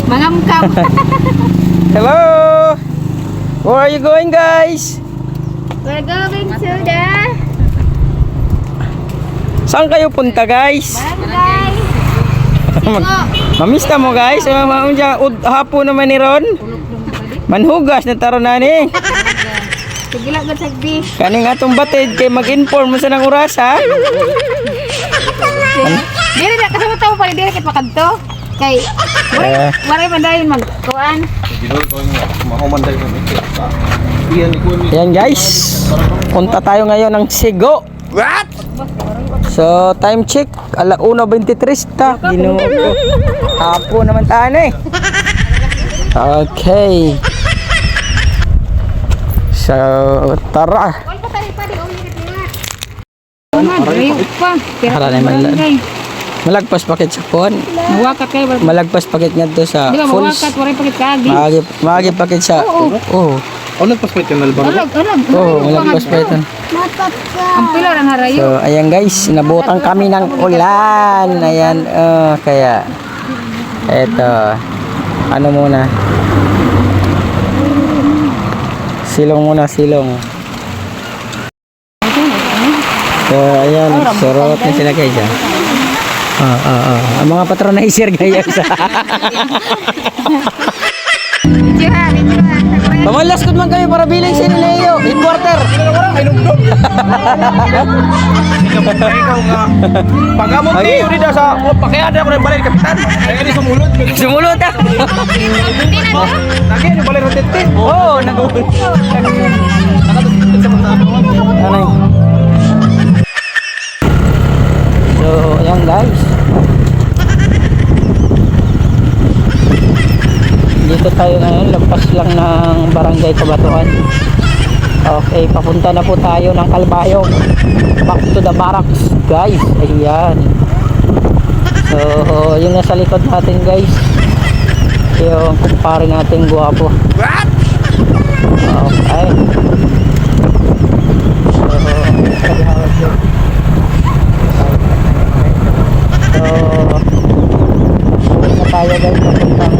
Mangamkam. Hello! Where are you going, guys? We're going to the Saan kayo punta, guys? barangay. Mamista mo, guys. Hapon naman ni Ron. Manhugas na taro na ni. Sigila ka sagdi. Kaning atong batid kay mag-inform mo sa nang oras, ha? Dili na kasama tawo pa dili kay pakadto. Kay waray man dayon magkuan. Ayan, guys. Punta tayo ngayon ng Sigo. What? So, time check. 1:23 ta. Ginoo ko. Hapon naman tayo eh. Okay. So, tara. Wal pa tali pa di ulit nga. Rayo pa. Hala na man. Malagpas pakit sa phone. Mawakat kay wal. Malagpas pakit nga to sa Di ba full. mawakat waray pakit kagi. Magi pakit sa. Oh. Nagpas pa ito ng albaro? Alag. Oh, malagpas pa ito. Ang pila ang harayo. So, ayan guys, nabutan kami ng ulan. Ayan, kaya eto. Ano muna? Silong muna, silong. So, ayan, surot na sila guys. Ang mga patronizer guys. Video ha. Pamalas ko man kami para biling si Leo. Importer. Ikaw nga. Pagamot kayo rin sa pakayada ko ng balay kapitan. Kaya di sumulot. Sumulot ah. Lagi yung balay rotete. Oo, nag-uwi. Ano yun? So, ayan guys. Dito tayo ngayon, lagpas lang ng Barangay Kabatuan. Okay, papunta na po tayo ng Kalbayog. Back to the barracks, guys. Ayan. So, yung nasa likod natin, guys. Yung kumpare natin guwapo. Okay. So, na tayo guys, papuntang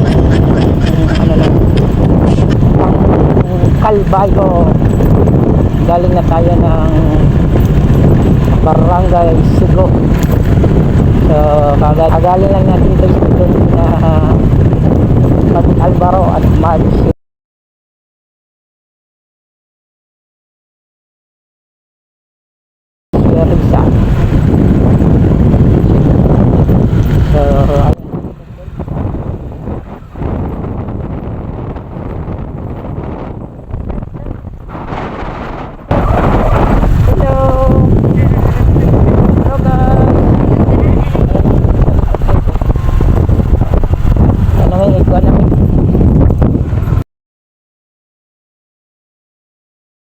ano na, Kalbayog. Galing na tayo ng Barangay Sigo. So, kagaling lang natin ito